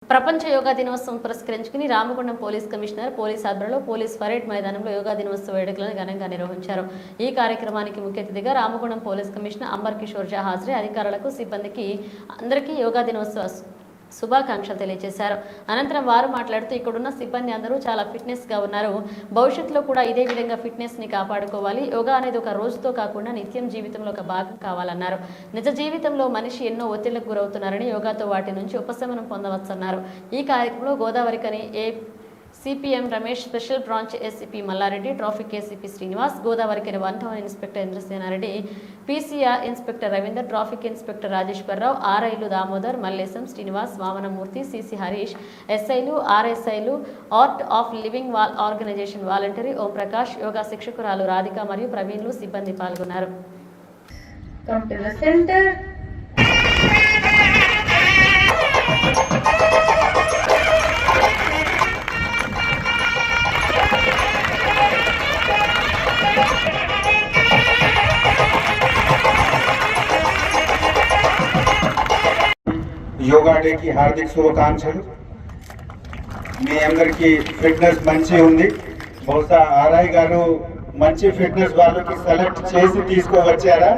ప్రపంచ యోగా దినోత్సవం పురస్కరించుకుని రామగుండం పోలీస్ కమిషనర్ పోలీస్ ఆధ్వర్యంలో పోలీస్ పరేడ్ మైదానంలో యోగా దినోత్సవ వేడుకలను ఘనంగా నిర్వహించారు. ఈ కార్యక్రమానికి ముఖ్య అతిథిగా రామగుండం పోలీస్ కమిషనర్ అంబర్ కిషోర్ జా హాజరై అధికారులకు సిబ్బందికి అందరికీ యోగా దినోత్సవ శుభాకాంక్షలు తెలియజేశారు. అనంతరం వారు మాట్లాడుతూ ఇక్కడున్న సిబ్బంది అందరూ చాలా ఫిట్నెస్ గా ఉన్నారు. భవిష్యత్తులో కూడా ఇదే విధంగా ఫిట్నెస్ ని కాపాడుకోవాలి. యోగా అనేది ఒక రోజుతో కాకుండా నిత్యం జీవితంలో ఒక భాగం కావాలన్నారు. నిజ జీవితంలో మనిషి ఎన్నో ఒత్తిళ్లకు గురవుతున్నారని యోగాతో వాటి నుంచి ఉపశమనం పొందవచ్చన్నారు. ఈ కార్యక్రమంలో Godavarikhani CPM Ramesh, special branch ACP Mallareddy, traffic ACP Srinivas, Godavarikhani 1 town inspector Indrasenareddy, PCR inspector Ravinder, traffic inspector Rajeshwararao, ఆర్ఐలు దామోదర్, మల్లేశం, శ్రీనివాస్, వామనమూర్తి, సిసి హరీష్, ఎస్ఐలు, ఆర్ఎస్ఐలు, Art of Living organization volunteer Om Prakash, yoga శిక్షకురాలు రాధిక మరియు ప్రవీణ్లు సిబ్బంది పాల్గొన్నారు. యోగా డే కి హార్దిక శుభాకాంక్షలు. మీ అందరికి ఫిట్నెస్ మంచి ఉంది. బహుశా ఆర్ఐ గారు మంచి ఫిట్నెస్ వాళ్ళకి సెలెక్ట్ చేసి తీసుకువచ్చారా?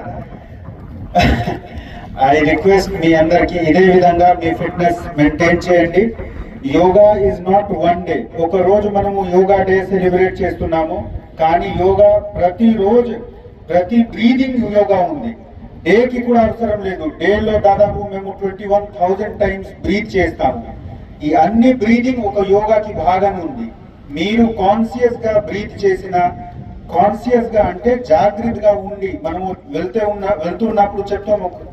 ఐ రిక్వెస్ట్ మీ అందరికి ఇదే విధంగా మీ ఫిట్నెస్ మెయింటైన్ చేయండి. Yoga is not one day. ఒక రోజు మనము యోగా డే సెలబ్రేట్ చేస్తున్నాము, కానీ యోగా ప్రతిరోజు ప్రతి బ్రీదింగ్ యోగా ఉంది. డేకి కూడా అవసరం లేదు. డేలో దాదాపు మేము 21,000 టైమ్స్ బ్రీత్ చేస్తాము. ఈ అన్ని బ్రీదింగ్ ఒక యోగాకి భాగం ఉంది. మీరు కాన్షియస్ గా బ్రీత్ చేసిన, కాన్షియస్ గా అంటే జాగ్రత్తగా ఉండి, మనము వెళ్తున్నప్పుడు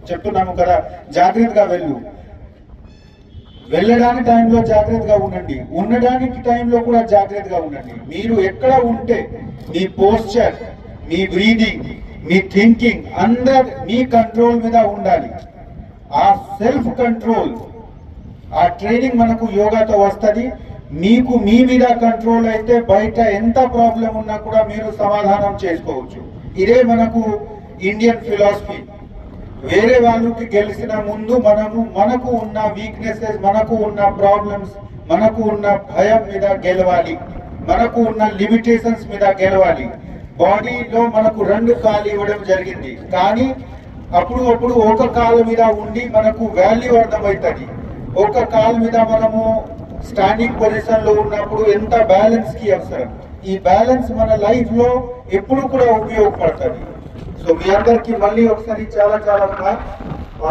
చెప్తున్నాము కదా, జాగ్రత్తగా వెళ్ళడానికి టైంలో జాగ్రత్తగా ఉండండి, ఉండడానికి టైంలో కూడా జాగ్రత్తగా ఉండండి. మీరు ఎక్కడ ఉంటే మీ పోస్చర్, మీ బ్రీదింగ్, మీ థింకింగ్ అందరు మీ కంట్రోల్ మీద ఉండాలి. ఆ సెల్ఫ్ కంట్రోల్, ఆ ట్రైనింగ్ మనకు యోగాతో వస్తుంది. మీకు మీ మీద కంట్రోల్ అయితే బయట ఎంత ప్రాబ్లం ఉన్నా కూడా మీరు సమాధానం చేసుకోవచ్చు. ఇదే మనకు ఇండియన్ ఫిలాసఫీ. వేరే వాళ్ళకి గెలిచిన ముందు మనకు ఉన్న వీక్నెసెస్, మనకు ఉన్న ప్రాబ్లమ్స్, మనకు ఉన్న భయం మీద గెలవాలి, మనకు ఉన్న లిమిటేషన్స్ మీద గెలవాలి. బాడీలో మనకు 2 కాళ్ళు ఇవ్వడం జరిగింది, కానీ అప్పుడు ఒక కాలు మీద ఉండి మనకు వాల్యూ అర్థమవుతుంది. ఒక కాలు మీద మనము స్టాండింగ్ పొజిషన్ లో ఉన్నప్పుడు ఎంత బ్యాలెన్స్ కి అవసరం. ఈ బ్యాలెన్స్ మన లైఫ్ లో ఎప్పుడు కూడా ఉపయోగపడుతుంది. సో మీ అందరికి మళ్ళీ ఒకసారి చాలా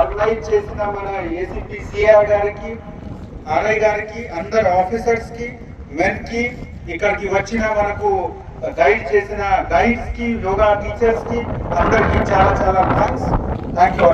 ఆర్గనైజ్ చేసిన మన ఏసీపీ సిఆర్ గారికి, ఆర్ఐ గారికి, అందరు ఆఫీసర్స్ కి, మెన్ కి, ఇక్కడికి వచ్చిన మనకు గైడ్ చేసిన గైడ్స్ కి, యోగా టీచర్స్ కి అందరికి చాలా థ్యాంక్స్. Thank you.